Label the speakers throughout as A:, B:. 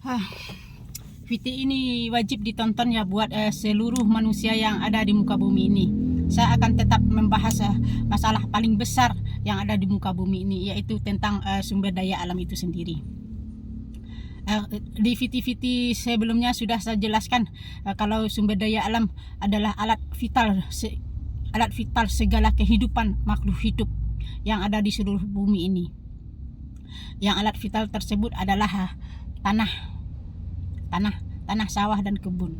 A: Hah, VT ini wajib ditonton ya buat seluruh manusia yang ada di muka bumi ini. Saya akan tetap membahas masalah paling besar yang ada di muka bumi ini, yaitu tentang sumber daya alam itu sendiri. Di VT-VT sebelumnya sudah saya jelaskan kalau sumber daya alam adalah alat vital segala kehidupan makhluk hidup yang ada di seluruh bumi ini. Yang alat vital tersebut adalah tanah, sawah dan kebun.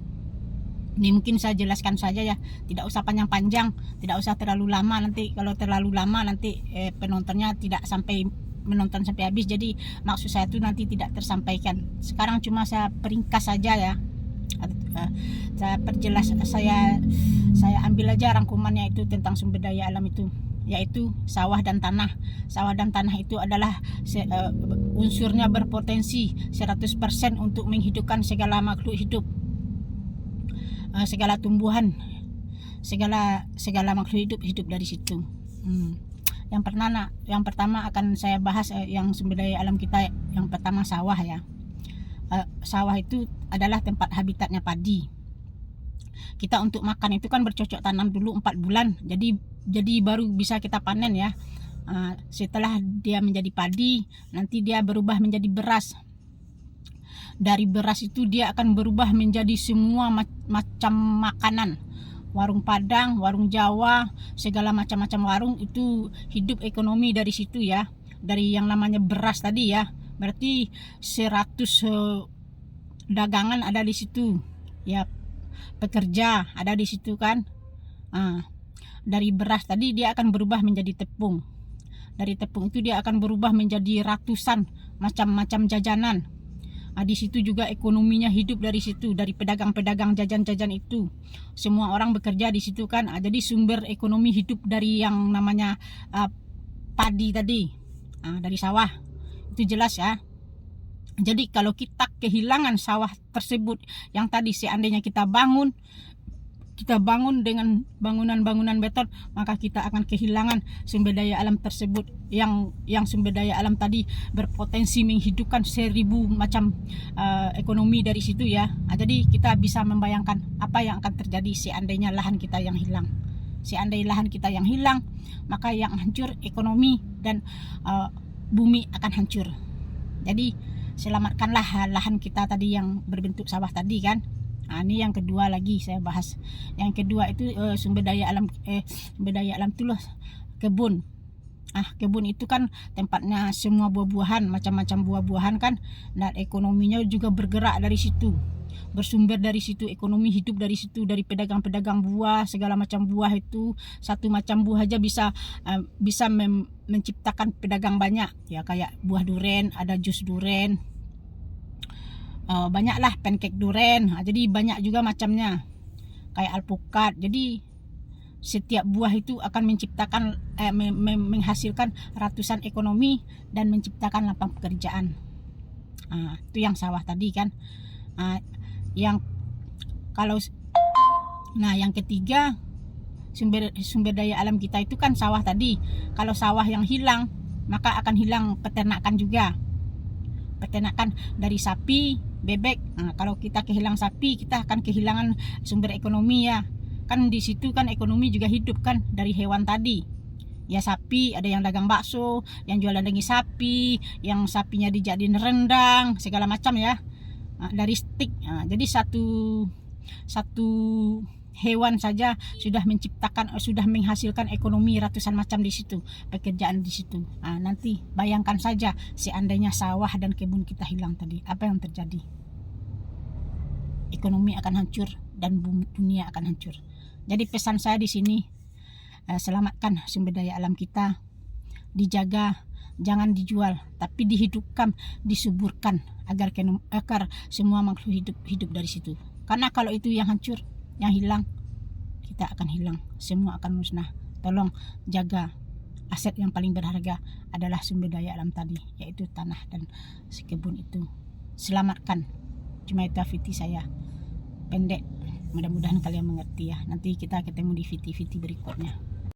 A: Ini mungkin saya jelaskan saja ya, tidak usah panjang-panjang, tidak usah terlalu lama. Nanti kalau terlalu lama nanti penontonnya tidak sampai menonton sampai habis. Jadi maksud saya itu nanti tidak tersampaikan. Sekarang cuma saya peringkas saja ya. Saya perjelas, saya ambil aja rangkumannya itu tentang sumber daya alam itu, yaitu sawah dan tanah. Sawah dan tanah itu adalah unsurnya berpotensi 100% untuk menghidupkan segala makhluk hidup, segala tumbuhan, segala makhluk hidup dari situ. Yang pertama akan saya bahas yang sumber daya alam kita. Yang pertama sawah ya. Sawah itu adalah tempat habitatnya padi. Kita untuk makan itu kan bercocok tanam dulu 4 bulan, jadi baru bisa kita panen ya. Setelah dia menjadi padi, nanti dia berubah menjadi beras. Dari beras itu dia akan berubah menjadi semua macam makanan. Warung Padang, warung Jawa, segala macam-macam warung itu hidup ekonomi dari situ ya. Dari yang namanya beras tadi ya. Berarti 100 dagangan ada di situ ya, pekerja ada di situ kan. Dari beras tadi dia akan berubah menjadi tepung. Dari tepung itu dia akan berubah menjadi ratusan macam-macam jajanan. Di situ juga ekonominya hidup dari situ, dari pedagang-pedagang jajan-jajan itu. Semua orang bekerja di situ kan. Jadi sumber ekonomi hidup dari yang namanya padi tadi, dari sawah. Itu jelas ya. Jadi kalau kita kehilangan sawah tersebut yang tadi, seandainya kita bangun dengan bangunan-bangunan beton, maka kita akan kehilangan sumber daya alam tersebut yang sumber daya alam tadi berpotensi menghidupkan 1000 macam ekonomi dari situ ya. Jadi kita bisa membayangkan apa yang akan terjadi seandainya lahan kita yang hilang. Seandainya lahan kita yang hilang, maka yang hancur ekonomi dan bumi akan hancur. Jadi selamatkanlah lahan kita tadi yang berbentuk sawah tadi kan. Ini yang kedua lagi saya bahas. Yang kedua itu sumber daya alam itu loh, kebun. Kebun itu kan tempatnya semua buah-buahan, macam-macam buah-buahan kan, dan ekonominya juga bergerak dari situ. Bersumber dari situ, ekonomi hidup dari situ, dari pedagang-pedagang buah, segala macam buah itu. Satu macam buah aja bisa menciptakan pedagang banyak ya, kayak buah duren, ada jus duren, banyaklah pancake duren. Jadi banyak juga macamnya, kayak alpukat. Jadi setiap buah itu akan menciptakan menghasilkan ratusan ekonomi dan menciptakan lapangan pekerjaan. Itu yang sawah tadi kan. Yang ketiga, sumber daya alam kita itu kan sawah tadi. Kalau sawah yang hilang, maka akan hilang peternakan juga. Peternakan dari sapi, bebek. Kalau kita kehilangan sapi, kita akan kehilangan sumber ekonomi ya. Kan di situ kan ekonomi juga hidup kan dari hewan tadi. Ya sapi, ada yang dagang bakso, yang jualan daging sapi, yang sapinya dijadiin rendang, segala macam ya. Dari stik. Jadi satu hewan saja sudah menghasilkan ekonomi ratusan macam di situ, pekerjaan di situ. Nanti bayangkan saja seandainya sawah dan kebun kita hilang tadi, apa yang terjadi? Ekonomi akan hancur dan dunia akan hancur. Jadi pesan saya di sini, selamatkan sumber daya alam kita, dijaga, jangan dijual, tapi dihidupkan, disuburkan agar semua makhluk hidup dari situ. Karena kalau itu yang hancur, yang hilang, kita akan hilang, semua akan musnah. Tolong jaga. Aset yang paling berharga adalah sumber daya alam tadi, yaitu tanah dan kebun itu. Selamatkan. Cuma itu VT saya, pendek, mudah-mudahan kalian mengerti ya. Nanti kita ketemu di VT berikutnya.